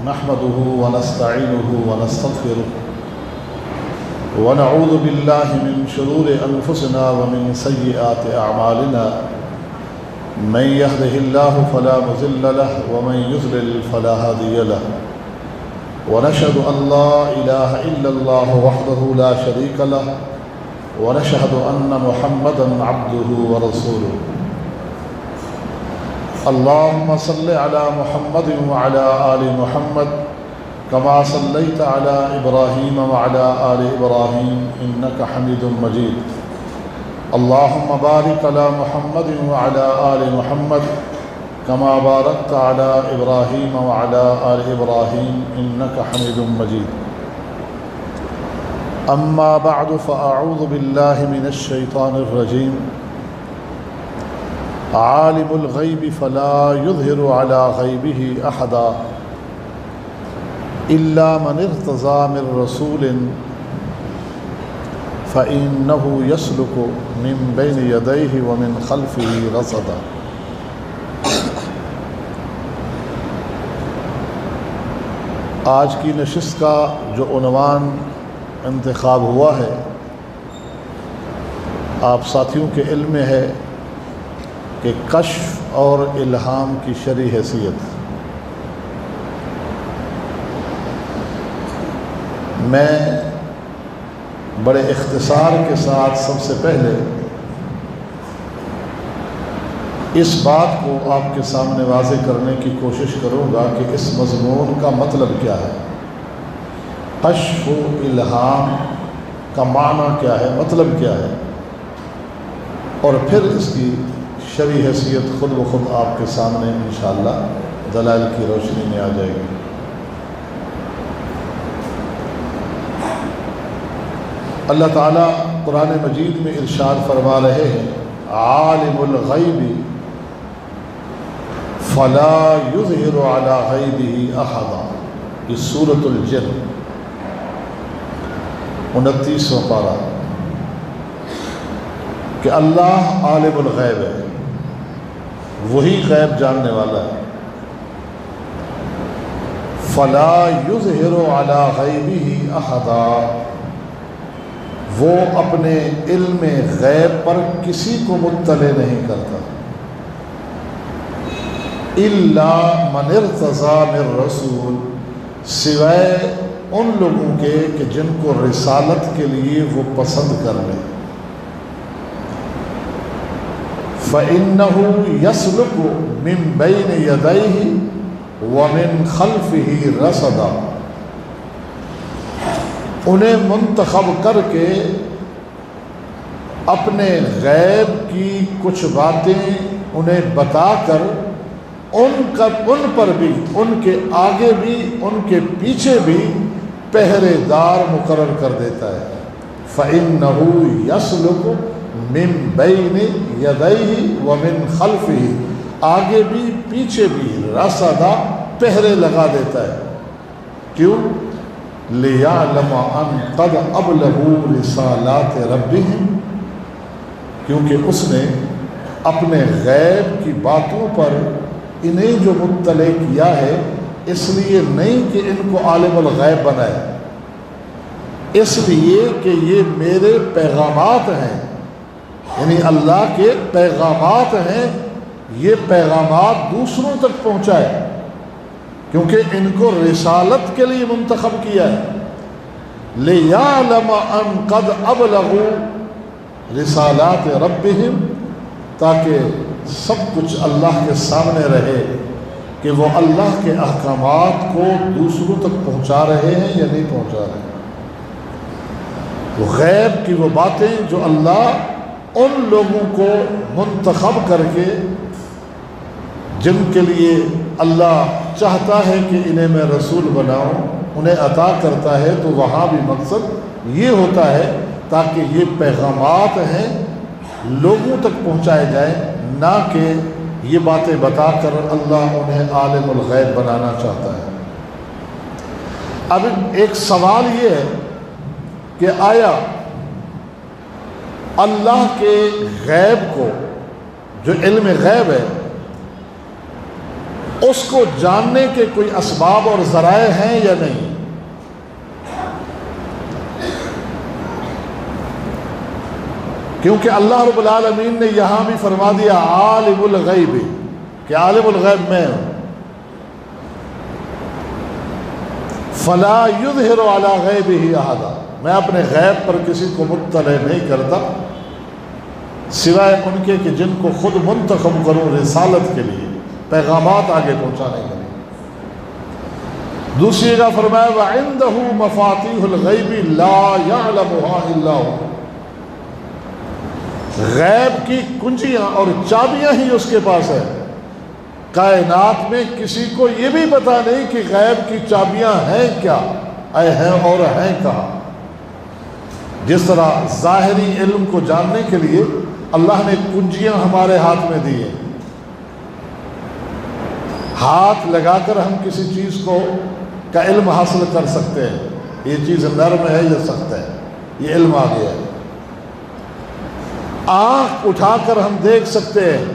نحمده ونستعينه ونستغفره ونعوذ بالله من شرور أنفسنا ومن سيئات أعمالنا من يهده الله فلا مضل له ومن يضلل فلا هادي له ونشهد أن لا إله إلا الله وحده لا شريك له ونشهد أن محمدا عبده ورسوله اللهم صل على محمد وعلى آل محمد كما صليت على إبراهيم وعلى آل إبراهيم إنك حميد مجيد اللهم بارك على محمد وعلى آل محمد كما باركت على إبراهيم وعلى آل إبراهيم إنك حميد مجيد أما بعد فأعوذ بالله من الشيطان الرجيم عالم الغيب فلا يظهر على غيبه أحدا إلا من ارتضى من رسول فإنه يسلك من بين يديه ومن خلفه رصدا. آج کی نشست کا جو عنوان انتخاب ہوا ہے آپ ساتھیوں کے علم میں ہے کہ کشف اور الہام کی شرعی حیثیت. میں بڑے اختصار کے ساتھ سب سے پہلے اس بات کو آپ کے سامنے واضح کرنے کی کوشش کروں گا کہ اس مضمون کا مطلب کیا ہے. کشف و الہام کا معنی کیا ہے، مطلب کیا ہے، اور پھر اس کی شرعی حیثیت خود بخود آپ کے سامنے انشاءاللہ دلائل کی روشنی میں آ جائے گی. اللہ تعالیٰ قرآن مجید میں ارشاد فرما رہے ہیں عالم الغیب فلا یظہر علی غیبہ احدا. یہ سورۃ الجن 29واں پارہ کہ اللہ عالم الغیب ہے، وہی غیب جاننے والا ہے. فلا یظہر علی غیبہ احدا، وہ اپنے علم غیب پر کسی کو مطلع نہیں کرتا. الا من ارتضی من رسول، سوائے ان لوگوں کے کہ جن کو رسالت کے لیے وہ پسند کر لیں. فإنه يسلك من بين يديه ومن خلفه رصدا، انہیں منتخب کر کے اپنے غیب کی کچھ باتیں انہیں بتا کر ان پر بھی، ان کے آگے بھی، ان کے پیچھے بھی پہرے دار مقرر کر دیتا ہے. فإنه يسلك من بين يديه ومن خلفه، آگے بھی پیچھے بھی رصدا، پہرے لگا دیتا ہے. کیوں؟ لِيَعْلَمَ أَنْ قَدْ أَبْلَغُوا رِسَالَاتِ رَبِّهِمْ، کیونکہ اس نے اپنے غیب کی باتوں پر انہیں جو مطلع کیا ہے اس لیے نہیں کہ ان کو عالم الغیب بنائے، اس لیے کہ یہ میرے پیغامات ہیں، یعنی اللہ کے پیغامات ہیں، یہ پیغامات دوسروں تک پہنچائے، کیونکہ ان کو رسالت کے لیے منتخب کیا ہے. لِيَعْلَمَ أَنْ قَدْ أَبْلَغُوا رِسَالَاتِ رَبِّهِمْ، تاکہ سب کچھ اللہ کے سامنے رہے کہ وہ اللہ کے احکامات کو دوسروں تک پہنچا رہے ہیں یا نہیں پہنچا رہے ہیں. وہ غیب کی وہ باتیں جو اللہ ان لوگوں کو منتخب کر کے، جن کے لیے اللہ چاہتا ہے کہ انہیں میں رسول بناؤں، انہیں عطا کرتا ہے. تو وہاں بھی مقصد یہ ہوتا ہے تاکہ یہ پیغامات ہیں لوگوں تک پہنچائے جائیں، نہ کہ یہ باتیں بتا کر اللہ انہیں عالم الغیب بنانا چاہتا ہے. اب ایک سوال یہ ہے کہ آیا اللہ کے غیب کو، جو علم غیب ہے، اس کو جاننے کے کوئی اسباب اور ذرائع ہیں یا نہیں؟ کیونکہ اللہ رب العالمین نے یہاں بھی فرما دیا عالم الغیب، کہ عالم الغیب میں ہوں، فلا یظہر علی غیبہ احدا، میں اپنے غیب پر کسی کو مطلع نہیں کرتا سوائے ان کے کہ جن کو خود منتخب کروں رسالت کے لیے، پیغامات آگے پہنچانے کے لیے۔ دوسری جگہ فرمایا وَعِندَهُ مَفَاتِيحُ الْغَيْبِ لَا يَعْلَمُهَا إِلَّا هُوَ، غیب کی کنجیاں اور چابیاں ہی اس کے پاس ہے، کائنات میں کسی کو یہ بھی پتا نہیں کہ غیب کی چابیاں ہیں کیا، ہیں اور ہیں کہاں۔ جس طرح ظاہری علم کو جاننے کے لیے اللہ نے کنجیاں ہمارے ہاتھ میں دی ہیں، ہاتھ لگا کر ہم کسی چیز کا علم حاصل کر سکتے ہیں، یہ چیز نرم ہے یا سخت ہے، یہ علم آ گیا ہے۔ آنکھ اٹھا کر ہم دیکھ سکتے ہیں،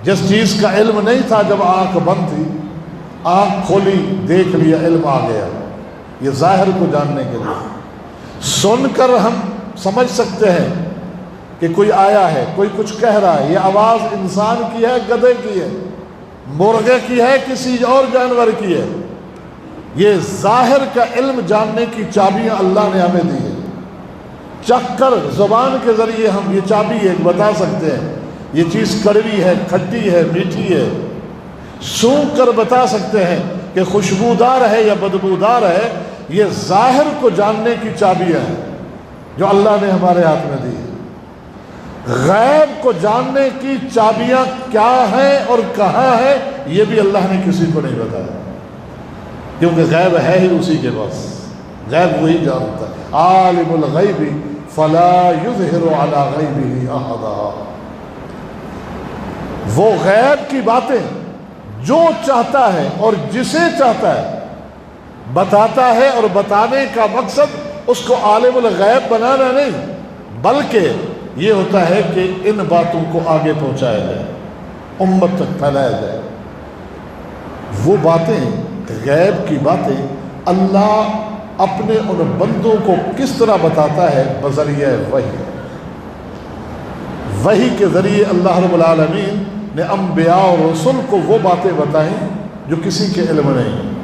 جس چیز کا علم نہیں تھا جب آنکھ بند تھی، آنکھ کھولی دیکھ لیا، علم آ گیا، یہ ظاہر کو جاننے کے لیے۔ سن کر ہم سمجھ سکتے ہیں کہ کوئی آیا ہے، کوئی کچھ کہہ رہا ہے، یہ آواز انسان کی ہے، گدھے کی ہے، مرغے کی ہے، کسی اور جانور کی ہے۔ یہ ظاہر کا علم جاننے کی چابیاں اللہ نے ہمیں دی ہے۔ چکھ کر زبان کے ذریعے ہم یہ چابی ایک بتا سکتے ہیں، یہ چیز کڑوی ہے، کھٹی ہے، میٹھی ہے۔ سونگھ کر بتا سکتے ہیں کہ خوشبودار ہے یا بدبودار ہے۔ یہ ظاہر کو جاننے کی چابیاں ہیں جو اللہ نے ہمارے ہاتھ میں دی ہے۔ غیب کو جاننے کی چابیاں کیا ہیں اور کہاں ہیں یہ بھی اللہ نے کسی کو نہیں بتایا، کیونکہ غیب ہے ہی اسی کے پاس، غیب وہی جانتا ہے۔ عالم الغیب فلا یظہر علی غیبہ احدا، وہ غیب کی باتیں جو چاہتا ہے اور جسے چاہتا ہے بتاتا ہے، اور بتانے کا مقصد اس کو عالم الغیب بنانا نہیں، بلکہ یہ ہوتا ہے کہ ان باتوں کو آگے پہنچایا جائے، امت تک پھیلایا جائے۔ وہ باتیں، غیب کی باتیں اللہ اپنے ان بندوں کو کس طرح بتاتا ہے؟ بذریعہ وحی۔ وحی کے ذریعے اللہ رب العالمین نے انبیاء اور رسول کو وہ باتیں بتائیں جو کسی کے علم نہیں۔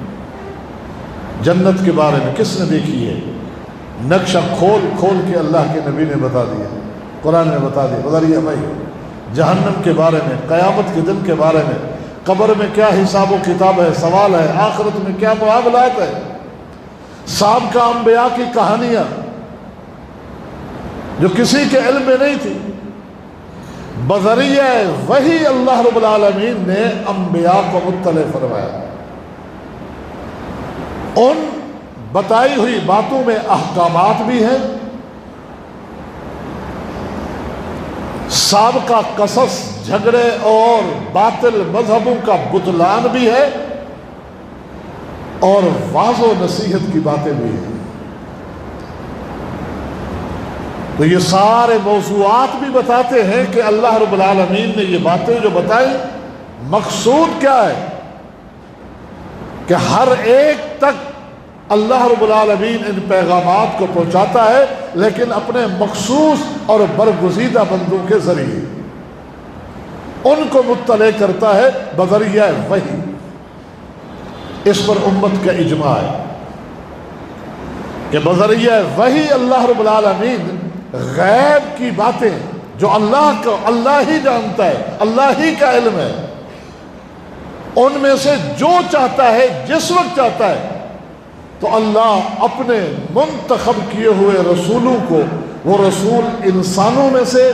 جنت کے بارے میں کس نے دیکھی ہے؟ نقشہ کھول کھول کے اللہ کے نبی نے بتا دیا، قرآن نے بتا دیا بذریعہ وحی۔ جہنم کے بارے میں، قیامت کے دن کے بارے میں، قبر میں کیا حساب و کتاب ہے، سوال ہے، آخرت میں کیا معاملات ہے، سابقہ انبیاء کی کہانیاں جو کسی کے علم میں نہیں تھی، بذریعہ وحی اللہ رب العالمین نے انبیاء کو مطلع فرمایا۔ ان بتائی ہوئی باتوں میں احکامات بھی ہیں، سابقہ قصص، جھگڑے اور باطل مذہبوں کا بطلان بھی ہے، اور واعظ و نصیحت کی باتیں بھی ہیں۔ تو یہ سارے موضوعات بھی بتاتے ہیں کہ اللہ رب العالمین نے یہ باتیں جو بتائیں، مقصود کیا ہے کہ ہر ایک تک اللہ رب العالمین ان پیغامات کو پہنچاتا ہے، لیکن اپنے مخصوص اور برگزیدہ بندوں کے ذریعے ان کو مطلع کرتا ہے بذریعہ وحی۔ اس پر امت کا اجماع ہے کہ بذریعہ وحی اللہ رب العالمین غیب کی باتیں جو اللہ ہی جانتا ہے، اللہ ہی کا علم ہے، ان میں سے جو چاہتا ہے، جس وقت چاہتا ہے، تو اللہ اپنے منتخب کیے ہوئے رسولوں کو، وہ رسول انسانوں میں سے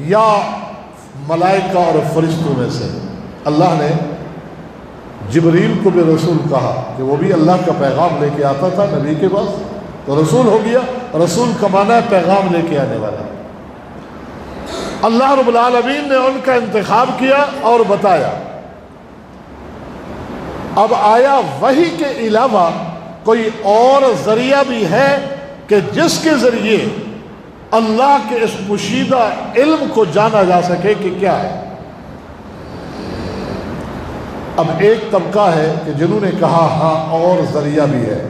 یا ملائکہ اور فرشتوں میں سے، اللہ نے جبریل کو بھی رسول کہا کہ وہ بھی اللہ کا پیغام لے کے آتا تھا نبی کے پاس، تو رسول ہو گیا۔ رسول کا معنی ہے پیغام لے کے آنے والا۔ اللہ رب العالمین نے ان کا انتخاب کیا اور بتایا۔ اب آیا وحی کے علاوہ کوئی اور ذریعہ بھی ہے کہ جس کے ذریعے اللہ کے اس پوشیدہ علم کو جانا جا سکے کہ کیا ہے؟ اب ایک طبقہ ہے کہ جنہوں نے کہا ہاں اور ذریعہ بھی ہے،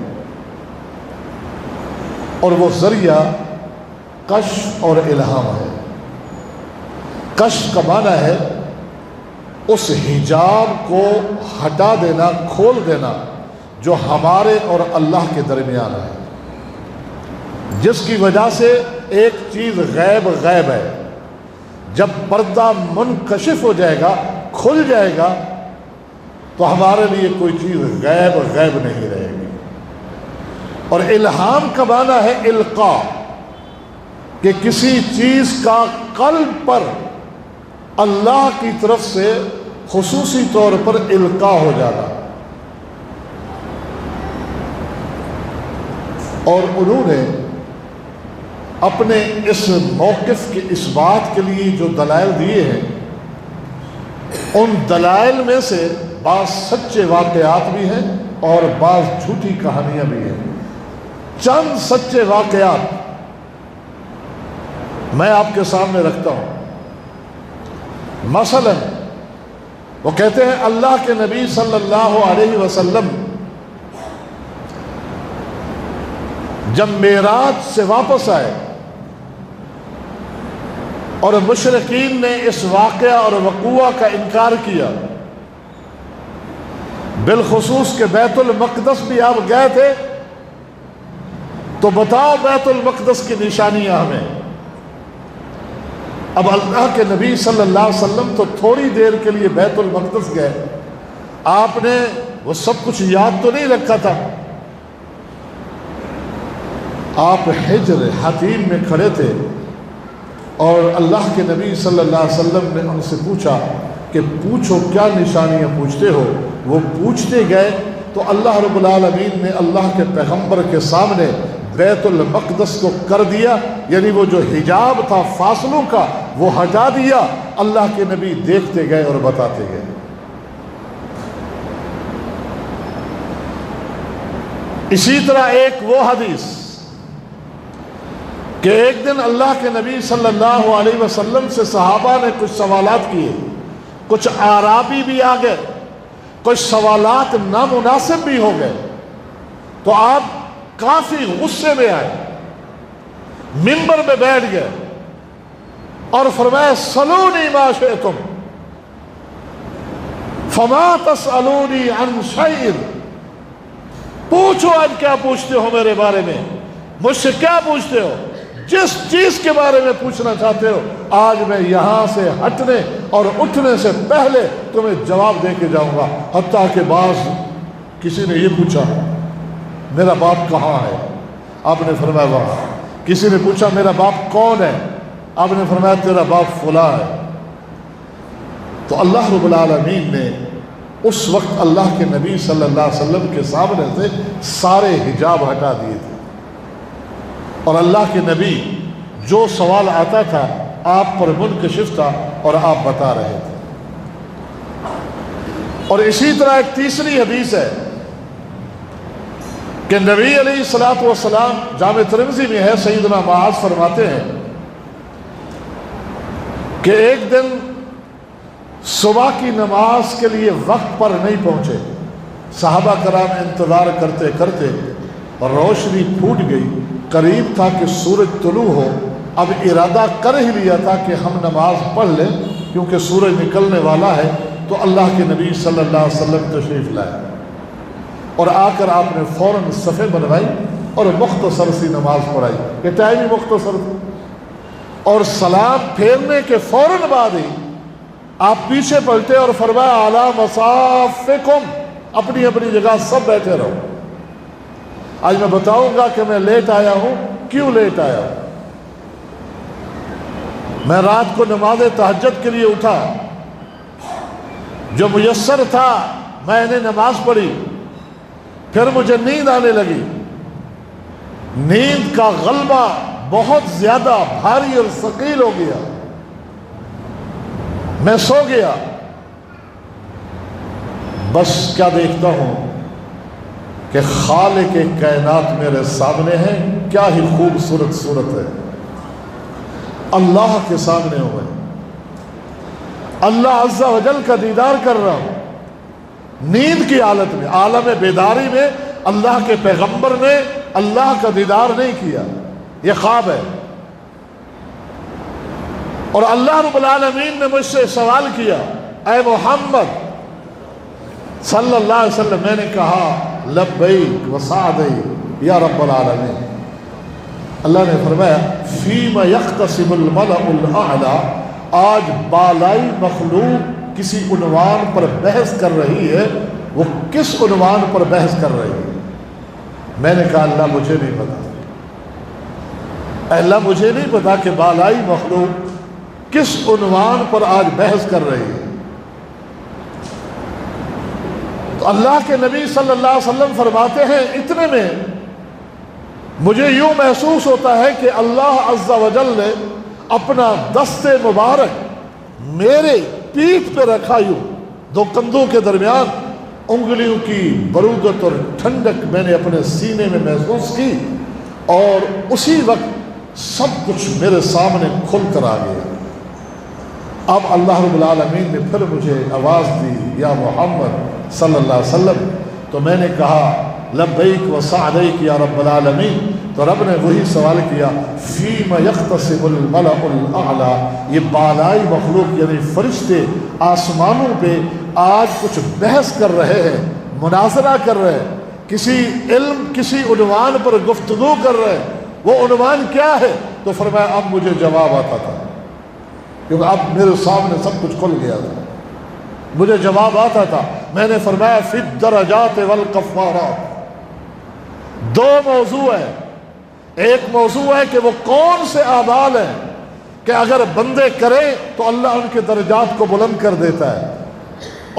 اور وہ ذریعہ کشف اور الہام ہے۔ کشف کا معنی ہے اس حجاب کو ہٹا دینا، کھول دینا جو ہمارے اور اللہ کے درمیان ہے، جس کی وجہ سے ایک چیز غیب ہے۔ جب پردہ منکشف ہو جائے گا، کھل جائے گا، تو ہمارے لیے کوئی چیز غیب نہیں رہے گی۔ اور الہام کا معنی ہے القاء، کہ کسی چیز کا قلب پر اللہ کی طرف سے خصوصی طور پر القاء ہو جانا۔ اور انہوں نے اپنے اس موقف کے اس بات کے لیے جو دلائل دیے ہیں، ان دلائل میں سے بعض سچے واقعات بھی ہیں اور بعض جھوٹی کہانیاں بھی ہیں۔ چند سچے واقعات میں آپ کے سامنے رکھتا ہوں۔ مثلا وہ کہتے ہیں اللہ کے نبی صلی اللہ علیہ وسلم جب معراج سے واپس آئے اور مشرکین نے اس واقعہ اور وقوع کا انکار کیا، بالخصوص کہ بیت المقدس بھی آپ گئے تھے، تو بتاؤ بیت المقدس کی نشانیاں ہمیں۔ اب اللہ کے نبی صلی اللہ علیہ وسلم تو تھوڑی دیر کے لیے بیت المقدس گئے، آپ نے وہ سب کچھ یاد تو نہیں رکھا تھا۔ آپ حجر حتیم میں کھڑے تھے اور اللہ کے نبی صلی اللہ علیہ وسلم نے ان سے پوچھا کہ پوچھو کیا نشانیاں پوچھتے ہو۔ وہ پوچھتے گئے تو اللہ رب العالمین نے اللہ کے پیغمبر کے سامنے بیت المقدس کو کر دیا، یعنی وہ جو حجاب تھا فاصلوں کا وہ ہٹا دیا۔ اللہ کے نبی دیکھتے گئے اور بتاتے گئے۔ اسی طرح ایک وہ حدیث کہ ایک دن اللہ کے نبی صلی اللہ علیہ وسلم سے صحابہ نے کچھ سوالات کیے، کچھ اعرابی بھی آ گئے، کچھ سوالات نامناسب بھی ہو گئے، تو آپ کافی غصے میں آئے، منبر میں بیٹھ گئے اور فرمایا سلونی ما شئتم فما تسألونی عن شیء، پوچھو آج کیا پوچھتے ہو میرے بارے میں، مجھ سے کیا پوچھتے ہو، جس چیز کے بارے میں پوچھنا چاہتے ہو آج میں یہاں سے ہٹنے اور اٹھنے سے پہلے تمہیں جواب دے کے جاؤں گا۔ حتیٰ کہ بعض کسی نے یہ پوچھا میرا باپ کہاں ہے، آپ نے فرمایا وہاں۔ کسی نے پوچھا میرا باپ کون ہے، آپ نے فرمایا تیرا باپ فلاں ہے۔ تو اللہ رب العالمین نے اس وقت اللہ کے نبی صلی اللہ علیہ وسلم کے سامنے سے سارے حجاب ہٹا دیے تھے، اور اللہ کے نبی جو سوال آتا تھا آپ پر منکشف تھا اور آپ بتا رہے تھے۔ اور اسی طرح ایک تیسری حدیث ہے کہ نبی علیہ الصلوۃ والسلام، جامع ترمذی میں ہے، سیدنا معاذ فرماتے ہیں کہ ایک دن صبح کی نماز کے لیے وقت پر نہیں پہنچے، صحابہ کرام انتظار کرتے کرتے اور روشنی پھوٹ گئی، قریب تھا کہ سورج طلوع ہو، اب ارادہ کر ہی لیا تھا کہ ہم نماز پڑھ لیں کیونکہ سورج نکلنے والا ہے۔ تو اللہ کے نبی صلی اللہ علیہ وسلم تشریف لائے اور آ کر آپ نے فوراً صفیں بنوائی اور مختصر سی نماز پڑھائی، یہ ٹائم ہی مختصر تھا، اور سلام پھیرنے کے فوراً بعد ہی آپ پیچھے پلٹے اور فرمایا علی مصافکم، اپنی اپنی جگہ سب بیٹھے رہو۔ آج میں بتاؤں گا کہ میں لیٹ آیا ہوں، کیوں لیٹ آیا ہوں۔ میں رات کو نماز تہجد کے لیے اٹھا، جو میسر تھا میں نے نماز پڑھی، پھر مجھے نیند آنے لگی، نیند کا غلبہ بہت زیادہ بھاری اور ثقیل ہو گیا، میں سو گیا، بس کیا دیکھتا ہوں کہ خالق کائنات میرے سامنے ہے، کیا ہی خوبصورت صورت ہے، اللہ کے سامنے ہوئے، اللہ عز و جل کا دیدار کر رہا ہوں، نیند کی حالت میں، عالم بیداری میں اللہ کے پیغمبر نے اللہ کا دیدار نہیں کیا، یہ خواب ہے۔ اور اللہ رب العالمین نے مجھ سے سوال کیا، اے محمد صلی اللہ علیہ وسلم، میں نے کہا لبیک و سعدیک یا رب العالمین۔ اللہ نے فرمایا فیم یختصم الملأ الاعلی، آج بالائی مخلوق کسی عنوان پر بحث کر رہی ہے، وہ کس عنوان پر بحث کر رہی ہے؟ میں نے کہا اللہ مجھے نہیں پتا، اللہ مجھے نہیں پتا کہ بالائی مخلوق کس عنوان پر آج بحث کر رہی ہے۔ تو اللہ کے نبی صلی اللہ علیہ وسلم فرماتے ہیں اتنے میں مجھے یوں محسوس ہوتا ہے کہ اللہ عز و جل نے اپنا دست مبارک میرے پیٹھ پہ رکھا، یوں دو کندھوں کے درمیان انگلیوں کی برودت اور ٹھنڈک میں نے اپنے سینے میں محسوس کی، اور اسی وقت سب کچھ میرے سامنے کھل کر آ گیا۔ اب اللہ رب العالمین نے پھر مجھے آواز دی یا محمد صلی اللہ علیہ وسلم، تو میں نے کہا لبیک و سعدیک یا رب العالمین۔ تو رب نے وہی سوال کیا فیم یختصم الملأ الاعلی، یہ بالائی مخلوق یعنی فرشتے آسمانوں پہ آج کچھ بحث کر رہے ہیں، مناظرہ کر رہے ہیں، کسی علم کسی عنوان پر گفتگو کر رہے ہیں۔ وہ عنوان کیا ہے؟ تو فرمایا اب مجھے جواب آتا تھا، کیونکہ اب میرے سامنے سب کچھ کھل گیا تھا، مجھے جواب آتا تھا۔ میں نے فرمایا فی الدرجات والکفارات، دو موضوع ہے، ایک موضوع ہے کہ وہ کون سے اعمال ہیں کہ اگر بندے کریں تو اللہ ان کے درجات کو بلند کر دیتا ہے،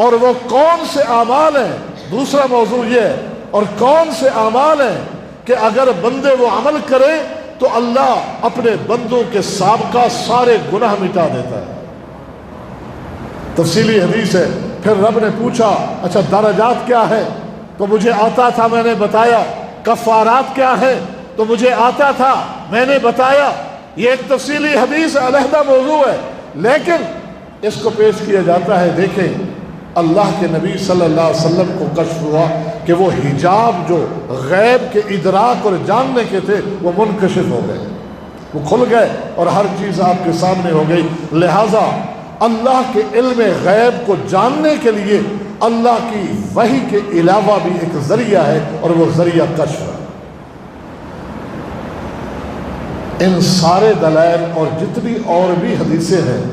اور وہ کون سے اعمال ہیں، دوسرا موضوع یہ ہے، اور کون سے اعمال ہیں کہ اگر بندے وہ عمل کریں تو اللہ اپنے بندوں کے سابقہ سارے گناہ مٹا دیتا ہے۔ تفصیلی حدیث ہے۔ پھر رب نے پوچھا اچھا درجات کیا ہے؟ تو مجھے آتا تھا، میں نے بتایا۔ کفارات کیا ہے؟ تو مجھے آتا تھا، میں نے بتایا۔ یہ ایک تفصیلی حدیث علیحدہ موضوع ہے، لیکن اس کو پیش کیا جاتا ہے۔ دیکھیں اللہ کے نبی صلی اللہ علیہ وسلم کو کشف ہوا کہ وہ حجاب جو غیب کے ادراک اور جاننے کے تھے وہ منکشف ہو گئے، وہ کھل گئے، اور ہر چیز آپ کے سامنے ہو گئی۔ لہٰذا اللہ کے علم غیب کو جاننے کے لیے اللہ کی وحی کے علاوہ بھی ایک ذریعہ ہے، اور وہ ذریعہ کشف ہے۔ ان سارے دلائل اور جتنی اور بھی حدیثیں ہیں،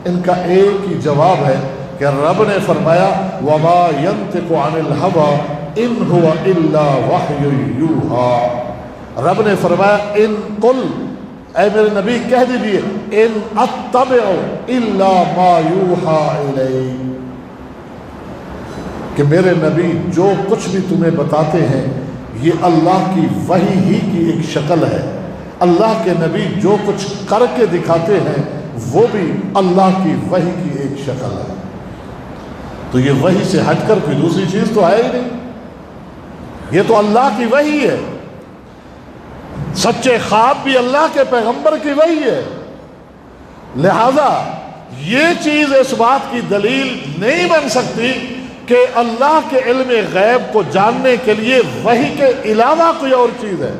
ان کا ایک ہی جواب ہے کہ رب نے فرمایا وَمَا يَنْتِقُ عَنِ الْهَوَىٰ إِنْ هُوَ إِلَّا وَحْيٌ يُوحَىٰ۔ رب نے فرمایا ان قل، اے میرے نبی کہہ دیجئے، ان اتبع الا ما یوحیٰ الی، کہ میرے نبی جو کچھ بھی تمہیں بتاتے ہیں یہ اللہ کی وحی ہی کی ایک شکل ہے۔ اللہ کے نبی جو کچھ کر کے دکھاتے ہیں وہ بھی اللہ کی وحی کی ایک شکل ہے۔ تو یہ وحی سے ہٹ کر کوئی دوسری چیز تو ہے ہی نہیں، یہ تو اللہ کی وحی ہے۔ سچے خواب بھی اللہ کے پیغمبر کی وحی ہے۔ لہذا یہ چیز اس بات کی دلیل نہیں بن سکتی کہ اللہ کے علم غیب کو جاننے کے لیے وحی کے علاوہ کوئی اور چیز ہے۔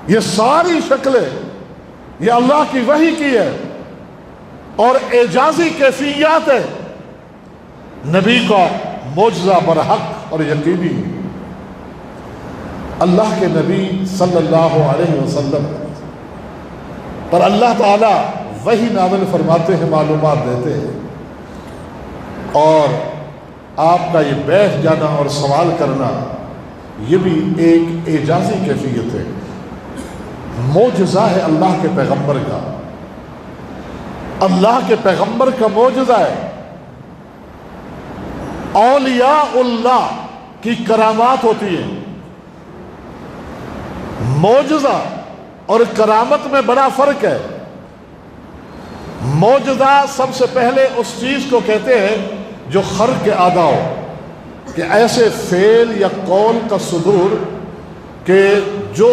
یہ ساری شکلیں یہ اللہ کی وحی کی ہے، اور اعجازی کیفیات ہے۔ نبی کا معجزہ برحق اور یقینی، اللہ کے نبی صلی اللہ علیہ وسلم پر اللہ تعالیٰ وحی نازل فرماتے ہیں، معلومات دیتے ہیں، اور آپ کا یہ بیٹھ جانا اور سوال کرنا یہ بھی ایک اعجازی کیفیت ہے، معجزہ ہے اللہ کے پیغمبر کا، اللہ کے پیغمبر کا معجزہ ہے۔ اولیاء اللہ کی کرامات ہوتی ہیں، معجزہ اور کرامت میں بڑا فرق ہے۔ معجزہ سب سے پہلے اس چیز کو کہتے ہیں جو خرق ادا ہو، کہ ایسے فعل یا قول کا صدور کہ جو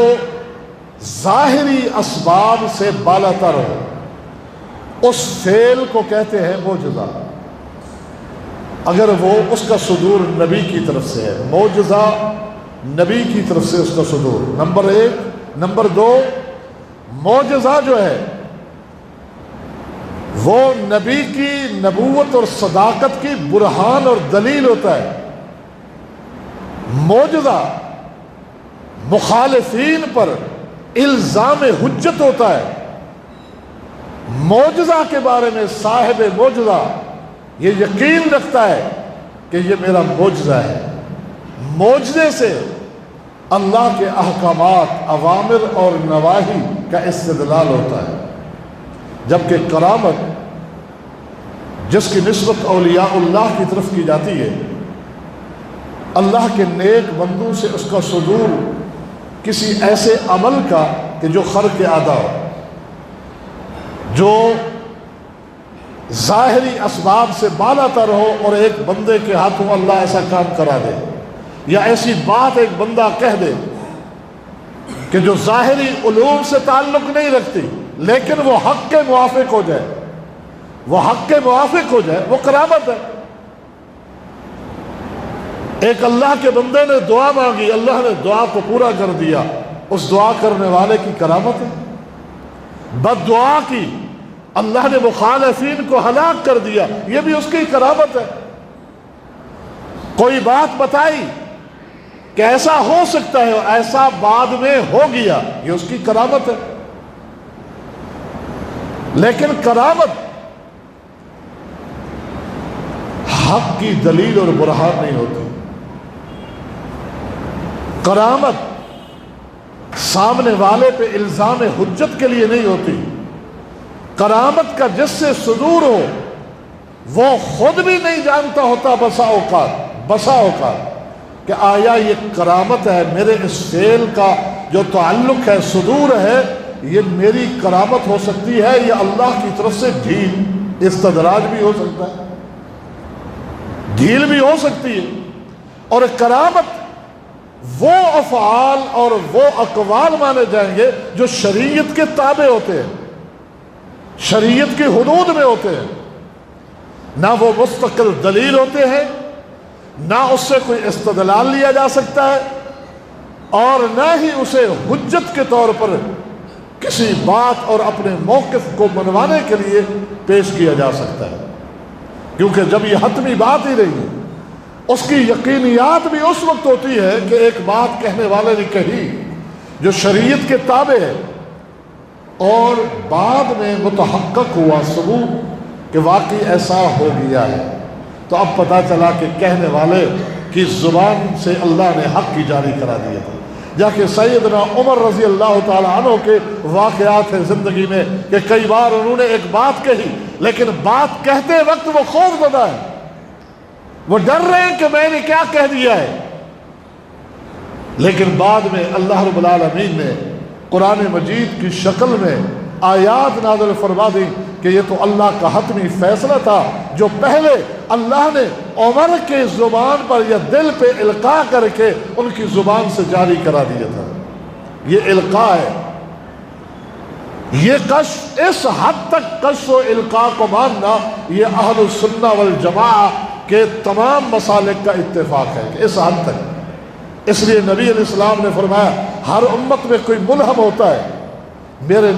ظاہری اسباب سے بالا تر ہو، اس فعل کو کہتے ہیں معجزہ۔ اگر وہ اس کا صدور نبی کی طرف سے ہے، معجزہ نبی کی طرف سے اس کا صدور، نمبر ایک۔ نمبر دو، معجزہ جو ہے وہ نبی کی نبوت اور صداقت کی برہان اور دلیل ہوتا ہے۔ معجزہ مخالفین پر الزام حجت ہوتا ہے۔ معجزہ کے بارے میں صاحب معجزہ یہ یقین رکھتا ہے کہ یہ میرا معجزہ ہے۔ معجزے سے اللہ کے احکامات، اوامر اور نواہی کا استدلال ہوتا ہے، جبکہ کرامت جس کی نسبت اولیاء اللہ کی طرف کی جاتی ہے، اللہ کے نیک بندوں سے اس کا صدور کسی ایسے عمل کا کہ جو خرق عادہ ہو، جو ظاہری اسباب سے بالا تر ہو اور ایک بندے کے ہاتھوں اللہ ایسا کام کرا دے، یا ایسی بات ایک بندہ کہہ دے کہ جو ظاہری علوم سے تعلق نہیں رکھتی لیکن وہ حق کے موافق ہو جائے، وہ حق کے موافق ہو جائے، وہ کرامت ہے۔ ایک اللہ کے بندے نے دعا مانگی، اللہ نے دعا کو پورا کر دیا، اس دعا کرنے والے کی کرامت ہے۔ بد دعا کی، اللہ نے مخالفین کو ہلاک کر دیا، یہ بھی اس کی کرامت ہے۔ کوئی بات بتائی کہ ایسا ہو سکتا ہے، ایسا بعد میں ہو گیا، یہ اس کی کرامت ہے۔ لیکن کرامت حق کی دلیل اور برہان نہیں ہوتی۔ کرامت سامنے والے پہ الزام حجت کے لیے نہیں ہوتی۔ کرامت کا جس سے صدور ہو وہ خود بھی نہیں جانتا ہوتا بسا اوقات کہ آیا یہ کرامت ہے، میرے اس فعل کا جو تعلق ہے، صدور ہے، یہ میری کرامت ہو سکتی ہے یا اللہ کی طرف سے ڈھیل، استدراج بھی ہو سکتا ہے، ڈھیل بھی ہو سکتی ہے۔ اور کرامت وہ افعال اور وہ اقوال مانے جائیں گے جو شریعت کے تابع ہوتے ہیں، شریعت کی حدود میں ہوتے ہیں، نہ وہ مستقل دلیل ہوتے ہیں، نہ اس سے کوئی استدلال لیا جا سکتا ہے، اور نہ ہی اسے حجت کے طور پر کسی بات اور اپنے موقف کو منوانے کے لیے پیش کیا جا سکتا ہے، کیونکہ جب یہ حتمی بات ہی رہی ہے، اس کی یقینیات بھی اس وقت ہوتی ہے کہ ایک بات کہنے والے نے کہی جو شریعت کے تابع ہے، اور بعد میں متحقق ہوا ثبوت کہ واقعی ایسا ہو گیا ہے، تو اب پتہ چلا کہ کہنے والے کی زبان سے اللہ نے حق کی جاری کرا دیا تھا۔ جا کہ سیدنا عمر رضی اللہ تعالیٰ عنہ کے واقعات ہیں زندگی میں کہ کئی بار انہوں نے ایک بات کہی، لیکن بات کہتے وقت وہ خوف زدہ ہے، وہ ڈر رہے ہیں کہ میں نے کیا کہہ دیا ہے، لیکن بعد میں اللہ رب العالمین نے قرآن مجید کی شکل میں آیات نازل فرما دی کہ یہ تو اللہ کا حتمی فیصلہ تھا جو پہلے اللہ نے عمر کے زبان پر یا دل پہ القاء کر کے ان کی زبان سے جاری کرا دیا تھا۔ یہ القاء ہے، یہ کشف، اس حد تک کشف و القاء کو ماننا یہ اہل السنہ والجماعہ کے تمام مسالک کا اتفاق ہے کہ اس حد تک۔ اس لیے نبی علیہ السلام نے فرمایا ہر امت میں کوئی ملہم ہوتا ہے، میرے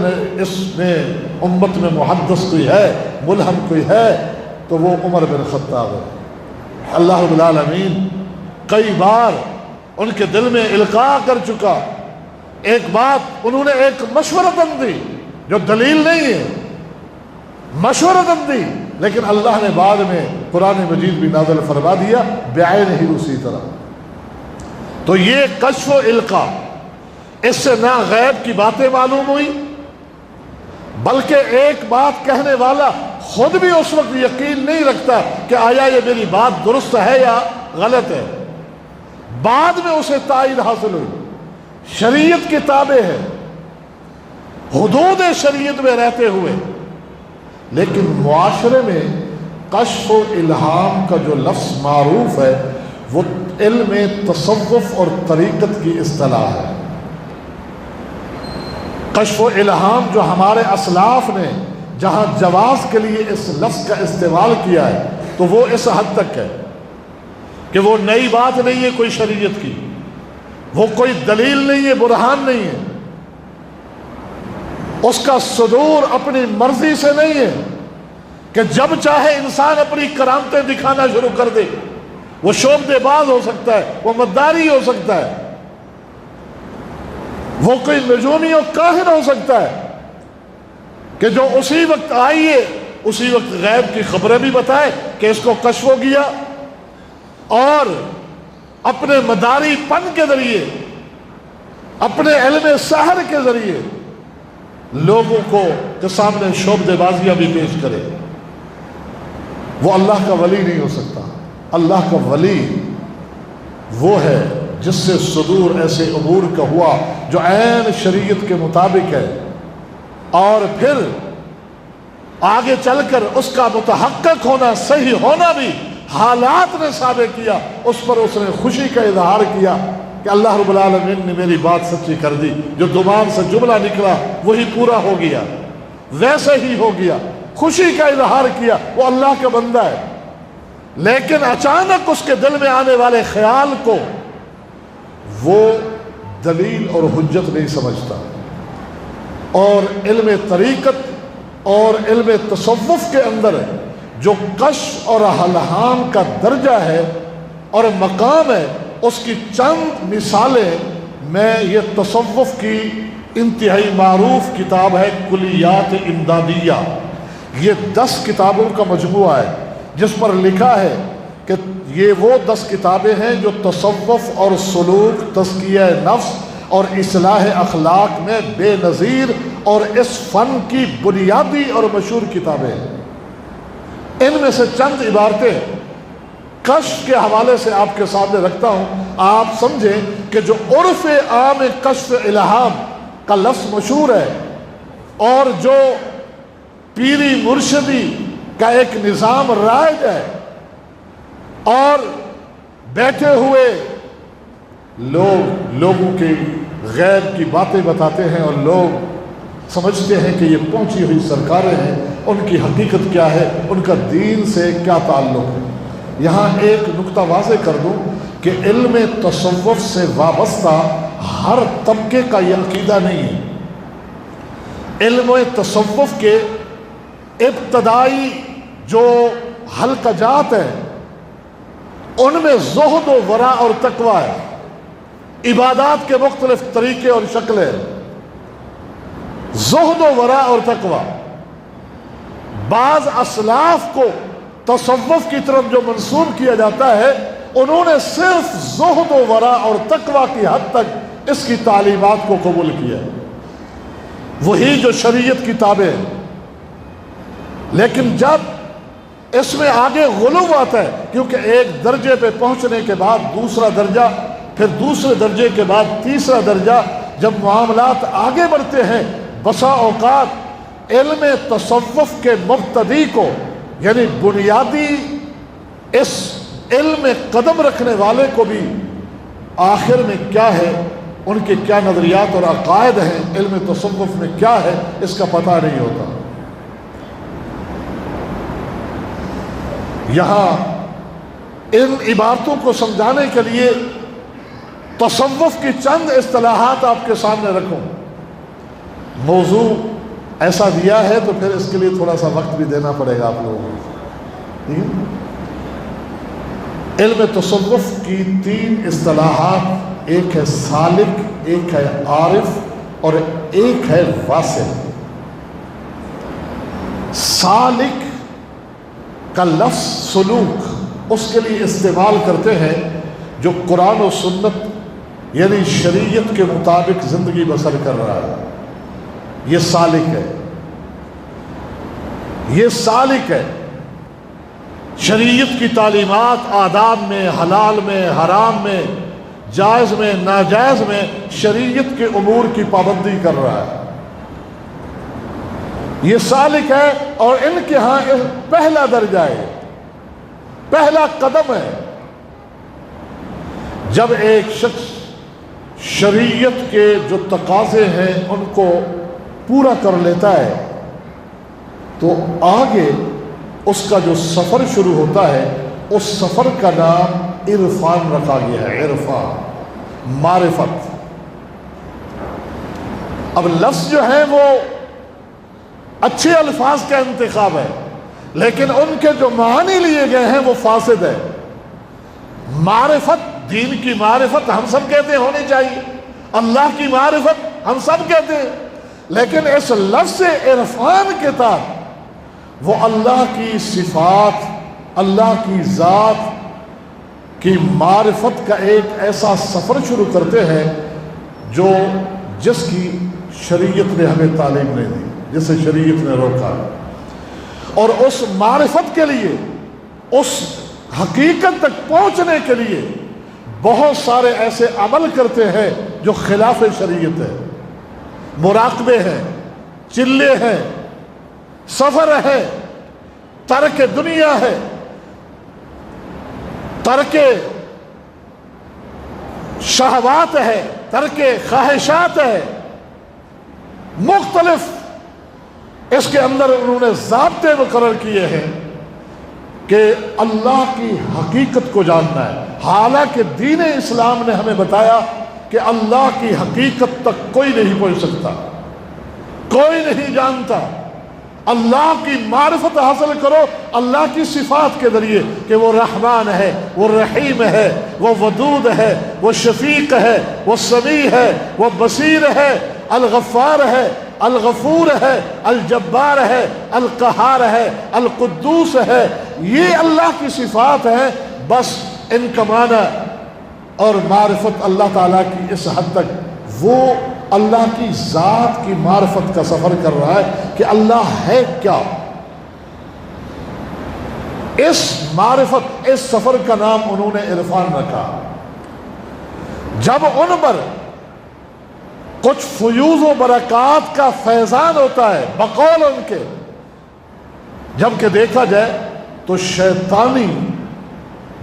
اس میں امت میں محدث کوئی ہے، ملہم کوئی ہے تو وہ عمر بن خطاب ہے۔ اللہ رب العالمین کئی بار ان کے دل میں القاء کر چکا، ایک بات انہوں نے ایک مشورتاً دی جو دلیل نہیں ہے، مشورتاً دی، لیکن اللہ نے بعد میں قرآن مجید بھی نازل فرما دیا بعین ہی اسی طرح۔ تو یہ کشف و القاء، اس سے نہ غیب کی باتیں معلوم ہوئی بلکہ ایک بات کہنے والا خود بھی اس وقت یقین نہیں رکھتا کہ آیا یہ میری بات درست ہے یا غلط ہے، بعد میں اسے تائید حاصل ہوئی، شریعت کی تابع ہے، حدود شریعت میں رہتے ہوئے۔ لیکن معاشرے میں کشف و الہام کا جو لفظ معروف ہے وہ علم تصوف اور طریقت کی اصطلاح ہے۔ کشف و الہام جو ہمارے اسلاف نے جہاں جواز کے لیے اس لفظ کا استعمال کیا ہے، تو وہ اس حد تک ہے کہ وہ نئی بات نہیں ہے کوئی شریعت کی، وہ کوئی دلیل نہیں ہے، برہان نہیں ہے، اس کا صدور اپنی مرضی سے نہیں ہے کہ جب چاہے انسان اپنی کرامتیں دکھانا شروع کر دے۔ وہ شعبدے باز ہو سکتا ہے، وہ مداری ہو سکتا ہے، وہ کوئی نجومی و کاہن ہو سکتا ہے کہ جو اسی وقت آئیے اسی وقت غیب کی خبریں بھی بتائے کہ اس کو کشف ہو گیا، اور اپنے مداری پن کے ذریعے، اپنے علم سحر کے ذریعے لوگوں کو کے سامنے شعبدے بازیاں بھی پیش کرے۔ وہ اللہ کا ولی نہیں ہو سکتا۔ اللہ کا ولی وہ ہے جس سے صدور ایسے امور کا ہوا جو عین شریعت کے مطابق ہے، اور پھر آگے چل کر اس کا متحقق ہونا، صحیح ہونا بھی حالات نے ثابت کیا، اس پر اس نے خوشی کا اظہار کیا کہ اللہ رب العالمین نے میری بات سچی کر دی، جو زبان سے جملہ نکلا وہی پورا ہو گیا، ویسے ہی ہو گیا، خوشی کا اظہار کیا۔ وہ اللہ کا بندہ ہے، لیکن اچانک اس کے دل میں آنے والے خیال کو وہ دلیل اور حجت نہیں سمجھتا، اور علم طریقت اور علم تصوف کے اندر جو کشف اور الہام کا درجہ ہے اور مقام ہے، اس کی چند مثالیں میں یہ تصوف کی انتہائی معروف کتاب ہے کلیات امدادیہ، یہ 10 کتابوں کا مجموعہ ہے جس پر لکھا ہے کہ یہ وہ 10 کتابیں ہیں جو تصوف اور سلوک، تزکیہ نفس اور اصلاح اخلاق میں بے نظیر اور اس فن کی بنیادی اور مشہور کتابیں ہیں۔ ان میں سے چند عبارتیں کشف کے حوالے سے آپ کے سامنے رکھتا ہوں، آپ سمجھیں کہ جو عرف عام کشف الہام کا لفظ مشہور ہے اور جو پیری مرشدی کا ایک نظام رائج ہے، اور بیٹھے ہوئے لوگوں کے غیب کی باتیں بتاتے ہیں اور لوگ سمجھتے ہیں کہ یہ پہنچی ہوئی سرکاریں ہیں، ان کی حقیقت کیا ہے، ان کا دین سے کیا تعلق ہے۔ یہاں ایک نقطہ واضح کر دوں کہ علم تصوف سے وابستہ ہر طبقے کا یہ عقیدہ نہیں ہے۔ علم تصوف کے ابتدائی جو حلقہ جات ہیں ان میں زہد و ورع اور تقوی ہے، عبادات کے مختلف طریقے اور شکلیں، زہد و ورع اور تقوی۔ بعض اسلاف کو تصوف کی طرف جو منسوب کیا جاتا ہے، انہوں نے صرف زہد و ورع اور تقوی کی حد تک اس کی تعلیمات کو قبول کیا ہے، وہی جو شریعت کی تابع ہے۔ لیکن جب اس میں آگے غلو آتا ہے، کیونکہ ایک درجے پہ پہنچنے کے بعد دوسرا درجہ، پھر دوسرے درجے کے بعد تیسرا درجہ، جب معاملات آگے بڑھتے ہیں، بسا اوقات علم تصوف کے مبتدی کو، یعنی بنیادی اس علم میں قدم رکھنے والے کو بھی آخر میں کیا ہے، ان کے کیا نظریات اور عقائد ہیں، علم تصوف میں کیا ہے، اس کا پتہ نہیں ہوتا۔ یہاں ان عبارتوں کو سمجھانے کے لیے تصوف کی چند اصطلاحات آپ کے سامنے رکھوں۔ موضوع ایسا دیا ہے تو پھر اس کے لیے تھوڑا سا وقت بھی دینا پڑے گا آپ لوگوں کو۔ علم تصوف کی 3 اصطلاحات، ایک ہے سالک، ایک ہے عارف اور ایک ہے واصل۔ سالک کا لفظ سلوک اس کے لیے استعمال کرتے ہیں جو قرآن و سنت یعنی شریعت کے مطابق زندگی بسر کر رہا ہے، یہ سالک ہے، یہ سالک ہے۔ شریعت کی تعلیمات، آداب میں، حلال میں، حرام میں، جائز میں، ناجائز میں شریعت کے امور کی پابندی کر رہا ہے، یہ سالک ہے۔ اور ان کے ہاں پہلا درجہ ہے، پہلا قدم ہے۔ جب ایک شخص شریعت کے جو تقاضے ہیں ان کو پورا کر لیتا ہے تو آگے اس کا جو سفر شروع ہوتا ہے اس سفر کا نام عرفان رکھا گیا ہے. عرفان معرفت. اب لفظ جو ہے وہ اچھے الفاظ کا انتخاب ہے لیکن ان کے جو معنی لیے گئے ہیں وہ فاسد ہے. معرفت، دین کی معرفت ہم سب کہتے ہیں ہونی چاہیے، اللہ کی معرفت ہم سب کہتے ہیں، لیکن اس لفظ عرفان کے تحت وہ اللہ کی صفات، اللہ کی ذات کی معرفت کا ایک ایسا سفر شروع کرتے ہیں جو جس کی شریعت نے ہمیں تعلیم نہیں دی، جسے شریعت نے روکا. اور اس معرفت کے لیے، اس حقیقت تک پہنچنے کے لیے بہت سارے ایسے عمل کرتے ہیں جو خلاف شریعت ہے. مراقبے ہیں، چلے ہیں، سفر ہے، ترک دنیا ہے، ترک شہوات ہے، ترک خواہشات ہے. مختلف اس کے اندر انہوں نے ضابطے مقرر کیے ہیں کہ اللہ کی حقیقت کو جاننا ہے. حالانکہ دین اسلام نے ہمیں بتایا کہ اللہ کی حقیقت تک کوئی نہیں پہنچ سکتا، کوئی نہیں جانتا. اللہ کی معرفت حاصل کرو اللہ کی صفات کے ذریعے کہ وہ رحمان ہے، وہ رحیم ہے، وہ ودود ہے، وہ شفیق ہے، وہ سمیع ہے، وہ بصیر ہے، الغفار ہے، الغفور ہے، الجبار ہے، القہار ہے، القدوس ہے. یہ اللہ کی صفات ہیں. بس ان کا معنی اور معرفت اللہ تعالیٰ کی اس حد تک وہ اللہ کی ذات کی معرفت کا سفر کر رہا ہے کہ اللہ ہے کیا. اس معرفت، اس سفر کا نام انہوں نے عرفان رکھا. جب ان پر کچھ فیوض و برکات کا فیضان ہوتا ہے بقول ان کے، جبکہ دیکھا جائے تو شیطانی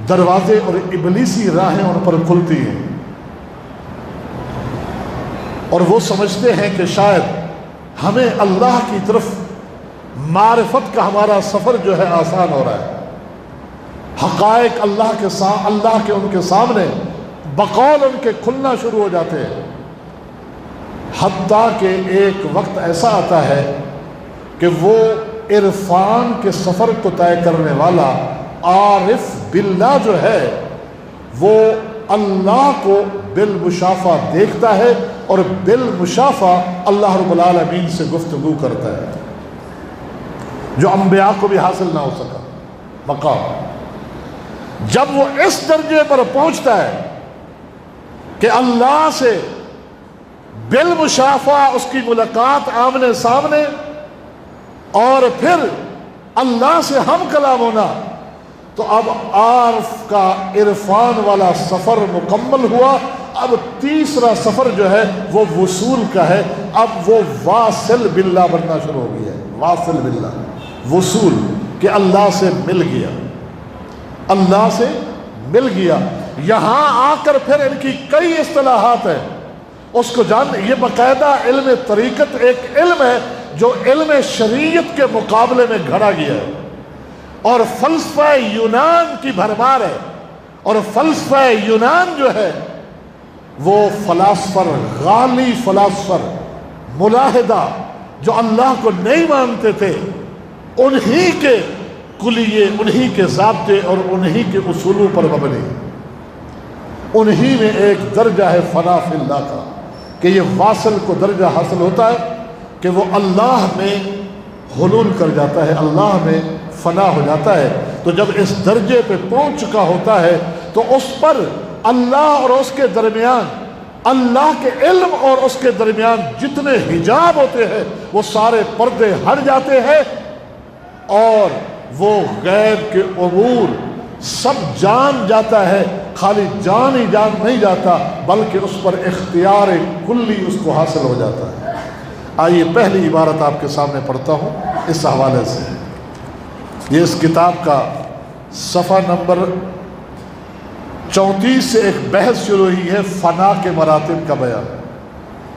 دروازے اور ابلیسی راہیں ان پر کھلتی ہیں اور وہ سمجھتے ہیں کہ شاید ہمیں اللہ کی طرف معرفت کا ہمارا سفر جو ہے آسان ہو رہا ہے. حقائق اللہ کے ان کے سامنے بقول ان کے کھلنا شروع ہو جاتے ہیں. حتیٰ کہ ایک وقت ایسا آتا ہے کہ وہ عرفان کے سفر کو طے کرنے والا عارف باللہ جو ہے وہ اللہ کو بالمشافہ دیکھتا ہے اور بالمشافہ اللہ رب العالمین سے گفتگو کرتا ہے، جو انبیاء کو بھی حاصل نہ ہو سکا مقام. جب وہ اس درجے پر پہنچتا ہے کہ اللہ سے بالمشافہ اس کی ملاقات آمنے سامنے اور پھر اللہ سے ہم کلام ہونا، تو اب عارف کا عرفان والا سفر مکمل ہوا. اب تیسرا سفر جو ہے وہ وصول کا ہے. اب وہ واصل باللہ بننا شروع ہو گیا ہے. واصل باللہ، وصول کہ اللہ سے مل گیا، اللہ سے مل گیا. یہاں آ کر پھر ان کی کئی اصطلاحات ہیں، اس کو جان. یہ باقاعدہ علم طریقت ایک علم ہے جو علم شریعت کے مقابلے میں گھڑا گیا ہے اور فلسفہ یونان کی بھرمار ہے. اور فلسفہ یونان جو ہے وہ فلاسفر، غالی فلاسفر، ملاحدہ جو اللہ کو نہیں مانتے تھے، انہی کے کلیے، انہی کے ضابطے اور انہی کے اصولوں پر مبنی. انہی میں ایک درجہ ہے فنا فی اللہ کا کہ یہ واصل کو درجہ حاصل ہوتا ہے کہ وہ اللہ میں حلول کر جاتا ہے، اللہ میں فنا ہو جاتا ہے. تو جب اس درجے پہ پہنچ چکا ہوتا ہے تو اس پر اللہ اور اس کے درمیان، اللہ کے علم اور اس کے درمیان جتنے حجاب ہوتے ہیں وہ سارے پردے ہٹ جاتے ہیں اور وہ غیب کے امور سب جان جاتا ہے. خالی جان ہی جان نہیں جاتا بلکہ اس پر اختیار کلی اس کو حاصل ہو جاتا ہے. آئیے پہلی عبارت آپ کے سامنے پڑھتا ہوں اس حوالے سے. یہ اس کتاب کا صفحہ نمبر 34 سے ایک بحث شروع ہوئی ہے، فنا کے مراتب کا بیان.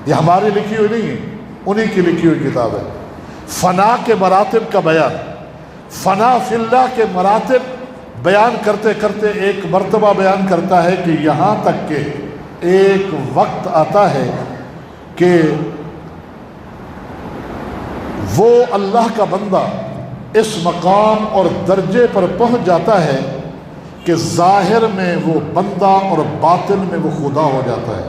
یہ ہماری لکھی ہوئی نہیں ہے، انہی کی لکھی ہوئی کتاب ہے. فنا کے مراتب کا بیان فنا فی اللہ کے مراتب بیان کرتے کرتے ایک مرتبہ بیان کرتا ہے کہ یہاں تک کہ ایک وقت آتا ہے کہ وہ اللہ کا بندہ اس مقام اور درجے پر پہنچ جاتا ہے کہ ظاہر میں وہ بندہ اور باطن میں وہ خدا ہو جاتا ہے.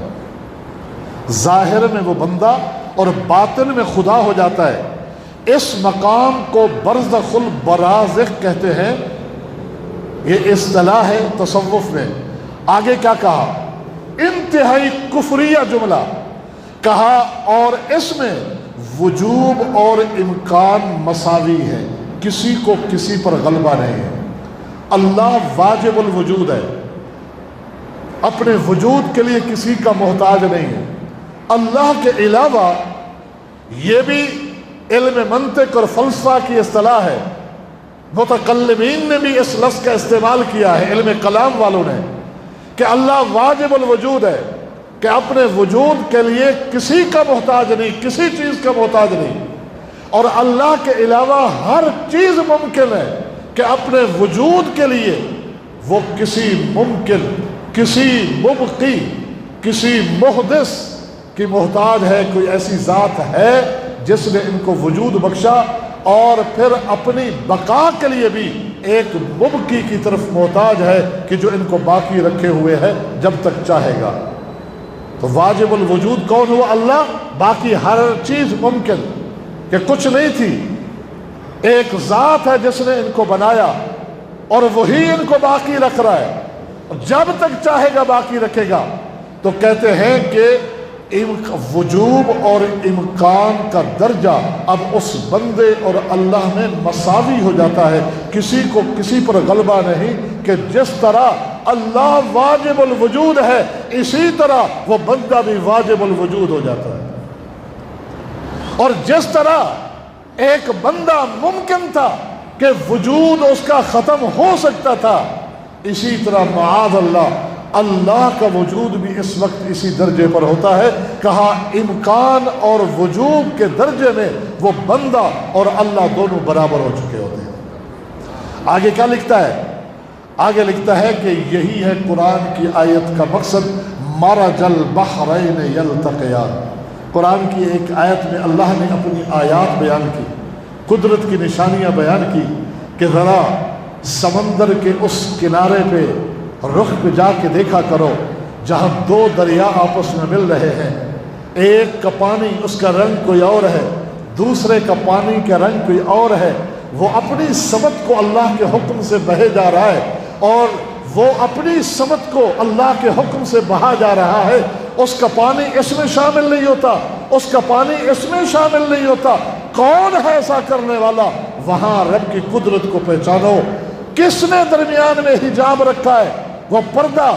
ظاہر میں وہ بندہ اور باطن میں خدا ہو جاتا ہے. اس مقام کو برزخ البرازخ کہتے ہیں. یہ اصطلاح ہے تصوف میں. آگے کیا کہا؟ انتہائی کفریہ جملہ کہا، اور اس میں وجوب اور امکان مساوی ہے، کسی کو کسی پر غلبہ نہیں ہے. اللہ واجب الوجود ہے، اپنے وجود کے لیے کسی کا محتاج نہیں ہے. اللہ کے علاوہ، یہ بھی علم منطق اور فلسفہ کی اصطلاح ہے، متکلمین نے بھی اس لفظ کا استعمال کیا ہے، علم کلام والوں نے، کہ اللہ واجب الوجود ہے، کہ اپنے وجود کے لیے کسی کا محتاج نہیں، کسی چیز کا محتاج نہیں. اور اللہ کے علاوہ ہر چیز ممکن ہے کہ اپنے وجود کے لیے وہ کسی ممکن، کسی مبقی، کسی محدث کی محتاج ہے. کوئی ایسی ذات ہے جس نے ان کو وجود بخشا اور پھر اپنی بقا کے لیے بھی ایک مبقی کی طرف محتاج ہے کہ جو ان کو باقی رکھے ہوئے ہے جب تک چاہے گا. تو واجب الوجود کون ہوا؟ اللہ. باقی ہر چیز ممکن، کہ کچھ نہیں تھی، ایک ذات ہے جس نے ان کو بنایا اور وہی ان کو باقی رکھ رہا ہے، جب تک چاہے گا باقی رکھے گا. تو کہتے ہیں کہ وجوب اور امکان کا درجہ اب اس بندے اور اللہ میں مساوی ہو جاتا ہے، کسی کو کسی پر غلبہ نہیں. کہ جس طرح اللہ واجب الوجود ہے، اسی طرح وہ بندہ بھی واجب الوجود ہو جاتا ہے. اور جس طرح ایک بندہ ممکن تھا کہ وجود اس کا ختم ہو سکتا تھا، اسی طرح معاذ اللہ اللہ کا وجود بھی اس وقت اسی درجے پر ہوتا ہے. کہا امکان اور وجود کے درجے میں وہ بندہ اور اللہ دونوں برابر ہو چکے ہوتے ہیں. آگے کیا لکھتا ہے؟ آگے لکھتا ہے کہ یہی ہے قرآن کی آیت کا مقصد، مرج البحرین یلتقیان. قرآن کی ایک آیت میں اللہ نے اپنی آیات بیان کی، قدرت کی نشانیاں بیان کی کہ ذرا سمندر کے اس کنارے پہ رخ پہ جا کے دیکھا کرو جہاں دو دریا آپس میں مل رہے ہیں. ایک کا پانی اس کا رنگ کوئی اور ہے، دوسرے کا پانی کا رنگ کوئی اور ہے. وہ اپنی سمت کو اللہ کے حکم سے بہے جا رہا ہے، اور وہ اپنی سمت کو اللہ کے حکم سے بہا جا رہا ہے. اس کا پانی اس میں شامل نہیں ہوتا، اس کا پانی اس میں شامل نہیں ہوتا. کون ہے ایسا کرنے والا؟ وہاں رب کی قدرت کو پہچانو. کس نے درمیان میں حجاب رکھا ہے؟ وہ پردہ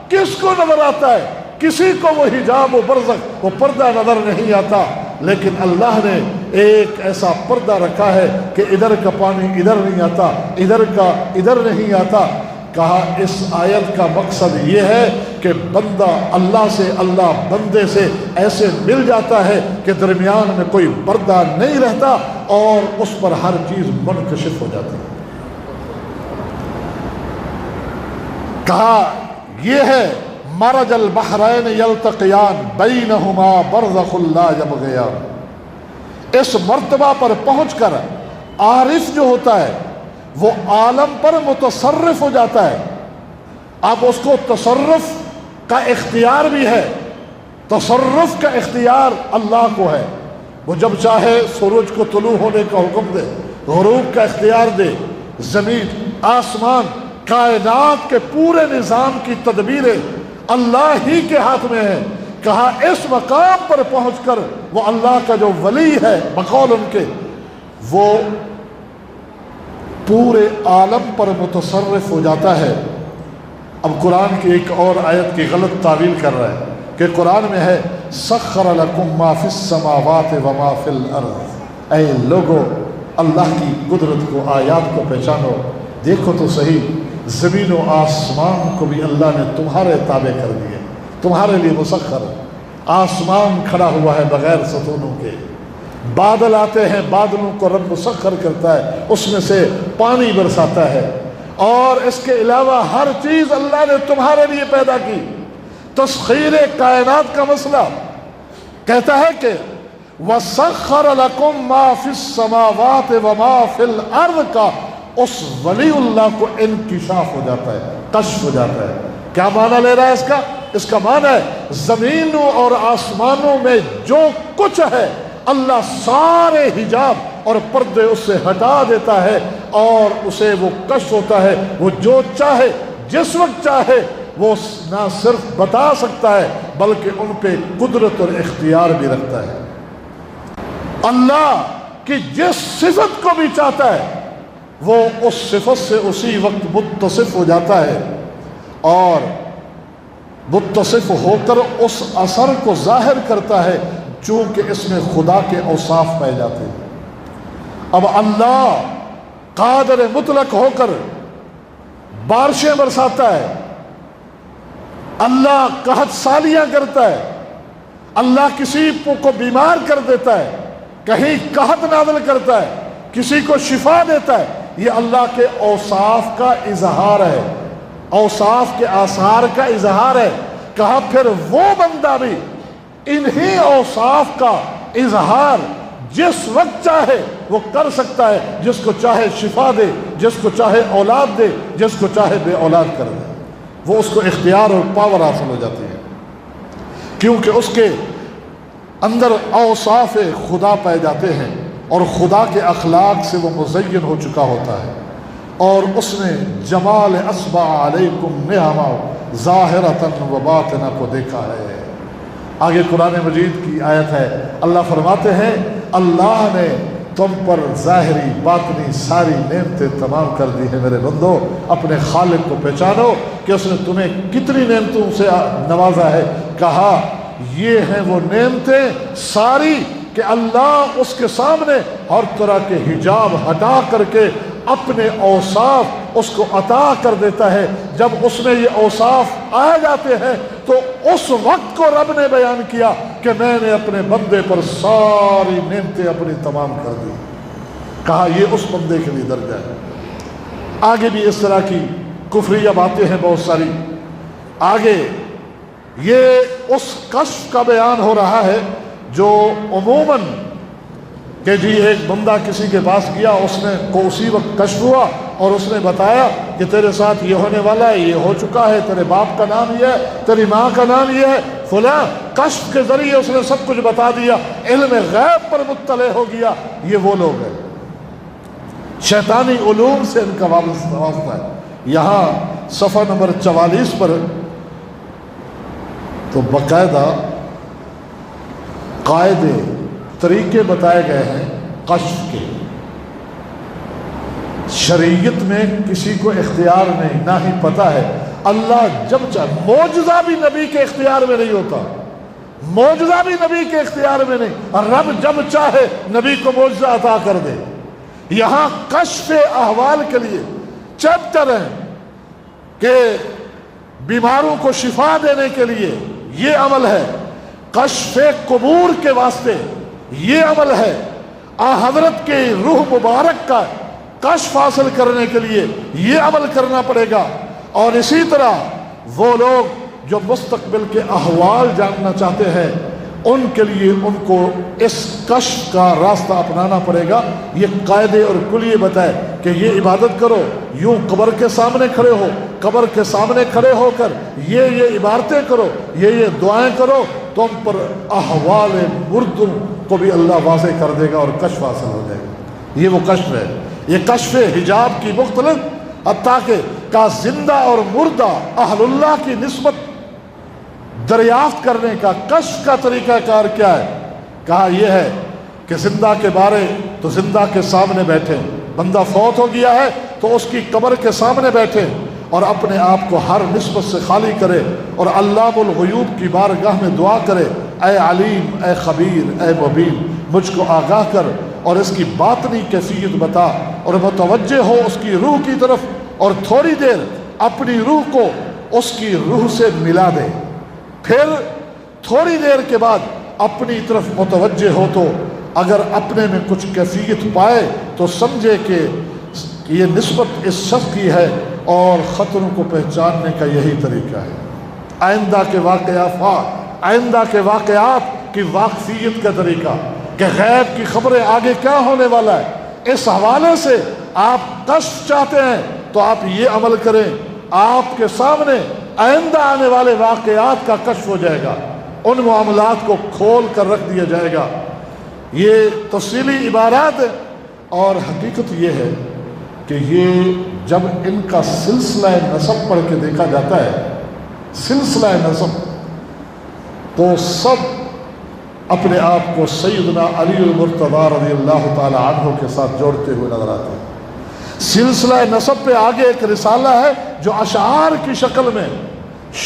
کس کو نظر آتا ہے؟ کسی کو وہ حجاب و برزخ، وہ پردہ نظر نہیں آتا. لیکن اللہ نے ایک ایسا پردہ رکھا ہے کہ ادھر کا پانی ادھر نہیں آتا، ادھر کا ادھر نہیں آتا. کہا اس آیت کا مقصد یہ ہے کہ بندہ اللہ سے، اللہ بندے سے ایسے مل جاتا ہے کہ درمیان میں کوئی پردہ نہیں رہتا اور اس پر ہر چیز منکشف ہو جاتی ہے. کہا یہ ہے مرج البحرین یلتقیان بینہما برزخ لا یبغیان. اس مرتبہ پر پہنچ کر عارف جو ہوتا ہے وہ عالم پر متصرف ہو جاتا ہے. اب اس کو تصرف کا اختیار بھی ہے. تصرف کا اختیار اللہ کو ہے. وہ جب چاہے سورج کو طلوع ہونے کا حکم دے، غروب کا اختیار دے. زمین، آسمان، کائنات کے پورے نظام کی تدبیریں اللہ ہی کے ہاتھ میں ہیں. کہا اس مقام پر پہنچ کر وہ اللہ کا جو ولی ہے بقول ان کے، وہ پورے عالم پر متصرف ہو جاتا ہے. اب قرآن کی ایک اور آیت کی غلط تعویل کر رہا ہے کہ قرآن میں ہے سخر لکم ما فی السماوات و ما فی الارض. اے لوگو، اللہ کی قدرت کو، آیات کو پہچانو. دیکھو تو صحیح، زمین و آسمان کو بھی اللہ نے تمہارے تابع کر دیے، تمہارے لیے مسخر. آسمان کھڑا ہوا ہے بغیر ستونوں کے، بادل آتے ہیں، بادلوں کو رب مسخر کرتا ہے، اس میں سے پانی برساتا ہے، اور اس کے علاوہ ہر چیز اللہ نے تمہارے لیے پیدا کی۔ تسخیر کائنات کا مسئلہ کہتا ہے کہ وَسَخَّرَ لَكُم مَّا فِي السَّمَاوَاتِ وَمَا فِي الْأَرْضِ کا اس ولی اللہ کو انکشاف ہو جاتا ہے، کشف ہو جاتا ہے۔ کیا معنی لے رہا ہے اس کا معنی ہے زمینوں اور آسمانوں میں جو کچھ ہے اللہ سارے حجاب اور پردے اس سے ہٹا دیتا ہے، اور اسے وہ کشف ہوتا ہے۔ وہ جو چاہے جس وقت چاہے وہ نہ صرف بتا سکتا ہے بلکہ ان پہ قدرت اور اختیار بھی رکھتا ہے۔ اللہ کی جس صفت کو بھی چاہتا ہے وہ اس صفت سے اسی وقت متصف ہو جاتا ہے، اور متصف ہو کر اس اثر کو ظاہر کرتا ہے، چونکہ اس میں خدا کے اوصاف پائے جاتے ہیں۔ اب اللہ قادر مطلق ہو کر بارشیں برساتا ہے، اللہ قحط سالیاں کرتا ہے، اللہ کسی کو بیمار کر دیتا ہے، کہیں قحط نازل کرتا ہے، کسی کو شفا دیتا ہے، یہ اللہ کے اوصاف کا اظہار ہے، اوصاف کے آثار کا اظہار ہے۔ کہا پھر وہ بندہ بھی انہی اوصاف کا اظہار جس وقت چاہے وہ کر سکتا ہے، جس کو چاہے شفا دے، جس کو چاہے اولاد دے، جس کو چاہے بے اولاد کر دے، وہ اس کو اختیار اور پاور حاصل ہو جاتی ہے، کیونکہ اس کے اندر اوصاف خدا پائے جاتے ہیں، اور خدا کے اخلاق سے وہ مزین ہو چکا ہوتا ہے، اور اس نے جمال اسبع علیکم نعما ظاہرۃ و باطنہ کو دیکھا ہے۔ آگے قرآن مجید کی آیت ہے، اللہ فرماتے ہیں اللہ نے تم پر ظاہری باطنی ساری نعمتیں تمام کر دی ہیں میرے بندو، اپنے خالق کو پہچانو کہ اس نے تمہیں کتنی نعمتوں سے نوازا ہے۔ کہا یہ ہیں وہ نعمتیں ساری کہ اللہ اس کے سامنے ہر طرح کے حجاب ہٹا کر کے اپنے اوصاف اس کو عطا کر دیتا ہے۔ جب اس میں یہ اوصاف آ جاتے ہیں تو اس وقت کو رب نے بیان کیا کہ میں نے اپنے بندے پر ساری نعمتیں اپنی تمام کر دی۔ کہا یہ اس بندے کے لیے درجہ ہے۔ آگے بھی اس طرح کی کفریہ باتیں ہیں بہت ساری۔ آگے یہ اس کشف کا بیان ہو رہا ہے جو عموماً کہ جی ایک بندہ کسی کے پاس گیا، اس نے کو اسی وقت کشف ہوا اور اس نے بتایا کہ تیرے ساتھ یہ ہونے والا ہے، یہ ہو چکا ہے، تیرے باپ کا نام یہ ہے، تیری ماں کا نام یہ ہے، فلاں کشف کے ذریعے اس نے سب کچھ بتا دیا، علم غیب پر مطلع ہو گیا۔ یہ وہ لوگ ہیں، شیطانی علوم سے ان کا وابستہ ہے۔ یہاں صفحہ نمبر 44 پر تو باقاعدہ قاعدے طریقے بتائے گئے ہیں کشف کے۔ شریعت میں کسی کو اختیار نہیں، نہ ہی پتہ ہے۔ اللہ جب چاہے، معجزہ بھی نبی کے اختیار میں نہیں ہوتا، معجزہ بھی نبی کے اختیار میں نہیں، اور رب جب چاہے نبی کو معجزہ عطا کر دے۔ یہاں کشف احوال کے لیے چیپٹر ہیں کہ بیماروں کو شفا دینے کے لیے یہ عمل ہے، کشف قبور کے واسطے یہ عمل ہے، حضرت کے روح مبارک کا کشف حاصل کرنے کے لیے یہ عمل کرنا پڑے گا۔ اور اسی طرح وہ لوگ جو مستقبل کے احوال جاننا چاہتے ہیں ان کے لیے ان کو اس کشف کا راستہ اپنانا پڑے گا۔ یہ قاعدے اور کلیے بتائے کہ یہ عبادت کرو، یوں قبر کے سامنے کھڑے ہو، قبر کے سامنے کھڑے ہو کر یہ عبارتیں کرو، یہ دعائیں کرو، تم پر احوال مردوں کو بھی اللہ واضح کر دے گا اور کشف حاصل ہو جائے گا۔ یہ وہ کشف ہے، یہ کشف حجاب کی مختلف حتیٰ کہ کا زندہ اور مردہ اہل اللہ کی نسبت دریافت کرنے کا کشف کا طریقہ کار کیا ہے؟ کہا یہ ہے کہ زندہ کے بارے تو زندہ کے سامنے بیٹھے، بندہ فوت ہو گیا ہے تو اس کی قبر کے سامنے بیٹھے اور اپنے آپ کو ہر نسبت سے خالی کرے اور علام الغیوب کی بارگاہ میں دعا کرے، اے علیم، اے خبیر، اے مبین، مجھ کو آگاہ کر اور اس کی باطنی کیفیت بتا، اور متوجہ ہو اس کی روح کی طرف، اور تھوڑی دیر اپنی روح کو اس کی روح سے ملا دے، پھر تھوڑی دیر کے بعد اپنی طرف متوجہ ہو تو اگر اپنے میں کچھ کیفیت پائے تو سمجھے کہ یہ نسبت اس شخص کی ہے، اور خطروں کو پہچاننے کا یہی طریقہ ہے۔ آئندہ کے واقعات کی واقفیت کا طریقہ، کہ غیب کی خبریں آگے کیا ہونے والا ہے، اس حوالے سے آپ کشف چاہتے ہیں تو آپ یہ عمل کریں، آپ کے سامنے آئندہ آنے والے واقعات کا کشف ہو جائے گا، ان معاملات کو کھول کر رکھ دیا جائے گا۔ یہ تفصیلی عبارات ہے، اور حقیقت یہ ہے کہ یہ جب ان کا سلسلہ نسب پڑھ کے دیکھا جاتا ہے، سلسلہ نسب، تو سب اپنے آپ کو سیدنا علی المرتضیٰ رضی اللہ تعالی عنہ کے ساتھ جوڑتے ہوئے نظر آتے ہیں۔ سلسلہ نسب پہ آگے ایک رسالہ ہے جو اشعار کی شکل میں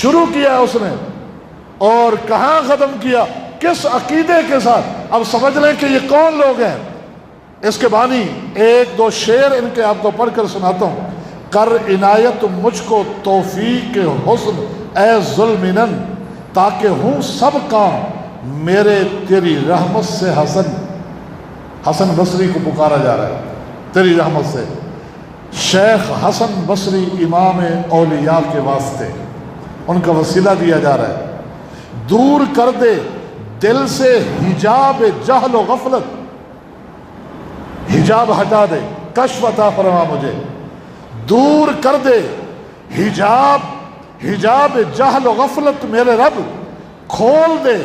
شروع کیا ہے اس نے، اور کہاں ختم کیا، کس عقیدے کے ساتھ۔ اب سمجھ لیں کہ یہ کون لوگ ہیں۔ اس کے بانی ایک دو شعر ان کے آپ کو پڑھ کر سناتا ہوں۔ کر عنایت مجھ کو توفیق حسن اے ذوالمنن، تاکہ ہوں سب کام میرے تیری رحمت سے حسن۔ حسن بصری کو پکارا جا رہا ہے تیری رحمت سے، شیخ حسن بصری امام اولیاء کے واسطے ان کا وسیلہ دیا جا رہا ہے۔ دور کر دے دل سے حجاب جہل و غفلت، حجاب ہٹا دے، کشف عطا فرما مجھے، دور کر دے حجاب جہل و غفلت میرے رب، کھول دے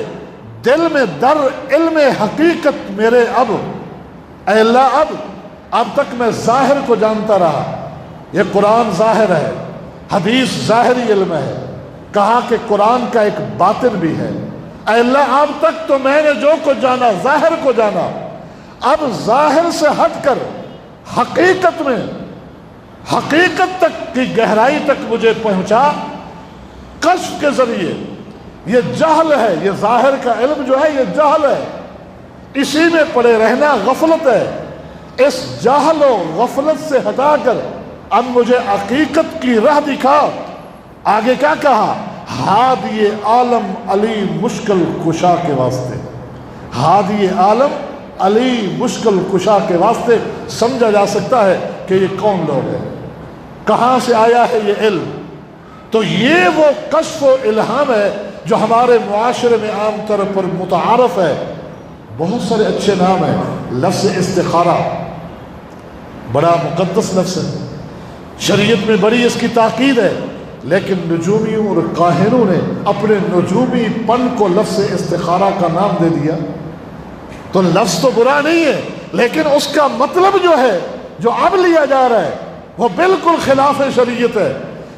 دل میں در علم حقیقت میرے اب۔ اے اللہ اب تک میں ظاہر کو جانتا رہا، یہ قرآن ظاہر ہے، حدیث ظاہری علم ہے، کہا کہ قرآن کا ایک باطن بھی ہے۔ اے اللہ اب تک تو میں نے جو کچھ جانا ظاہر کو جانا، اب ظاہر سے ہٹ کر حقیقت میں، حقیقت تک کی گہرائی تک مجھے پہنچا کشف کے ذریعے۔ یہ جہل ہے، یہ ظاہر کا علم جو ہے یہ جہل ہے، اسی میں پڑے رہنا غفلت ہے۔ اس جہل و غفلت سے ہٹا کر اب مجھے حقیقت کی راہ دکھا۔ آگے کیا کہا؟ ہادی عالم علی مشکل کشا کے واسطے، ہادی عالم علی مشکل کشا کے واسطے سمجھا جا سکتا ہے کہ یہ کون لوگ ہیں، کہاں سے آیا ہے یہ علم۔ تو یہ وہ کشف و الہام ہے جو ہمارے معاشرے میں عام طور پر متعارف ہے۔ بہت سارے اچھے نام ہیں، لفظ استخارہ بڑا مقدس لفظ ہے، شریعت میں بڑی اس کی تاکید ہے، لیکن نجومیوں اور کاہنوں نے اپنے نجومی پن کو لفظ استخارہ کا نام دے دیا۔ تو لفظ تو برا نہیں ہے، لیکن اس کا مطلب جو ہے جو اب لیا جا رہا ہے وہ بالکل خلاف شریعت ہے۔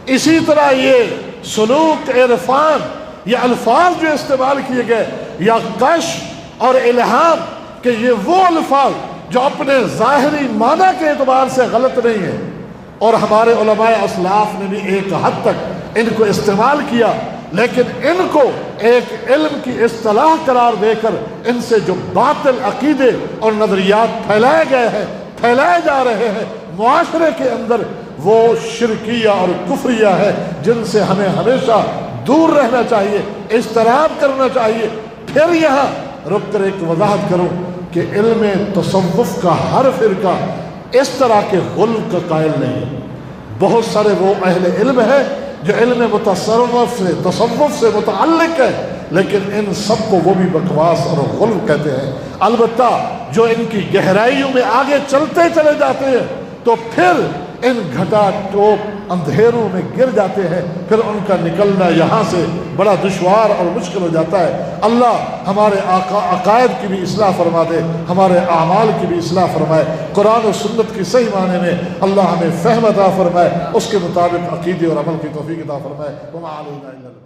اسی طرح یہ سلوک عرفان، یہ الفاظ جو استعمال کیے گئے، یا کشف اور الہام، کہ یہ وہ الفاظ جو اپنے ظاہری معنی کے اعتبار سے غلط نہیں ہیں، اور ہمارے علماء اسلاف نے بھی ایک حد تک ان کو استعمال کیا، لیکن ان کو ایک علم کی اصطلاح قرار دے کر ان سے جو باطل عقیدے اور نظریات پھیلائے گئے ہیں، پھیلائے جا رہے ہیں معاشرے کے اندر، وہ شرکیہ اور کفریہ ہے جن سے ہمیں ہمیشہ دور رہنا چاہیے، اجتناب کرنا چاہیے۔ پھر یہاں رک کر ایک وضاحت کروں کہ علم تصوف کا ہر فرقہ اس طرح کے غلو کا قائل نہیں ہے۔ بہت سارے وہ اہل علم ہیں جو علم تصوف سے متعلق ہے، لیکن ان سب کو وہ بھی بکواس اور غلو کہتے ہیں۔ البتہ جو ان کی گہرائیوں میں آگے چلتے چلے جاتے ہیں تو پھر ان گھٹا ٹوپ اندھیروں میں گر جاتے ہیں، پھر ان کا نکلنا یہاں سے بڑا دشوار اور مشکل ہو جاتا ہے۔ اللہ ہمارے عقائد کی بھی اصلاح فرما دے، ہمارے اعمال کی بھی اصلاح فرمائے، قرآن و سنت کی صحیح معنی میں اللہ ہمیں فہم عطا فرمائے، اس کے مطابق عقیدے اور عمل کی توفیق عطا فرمائے۔ وما علینا الا البلاغ۔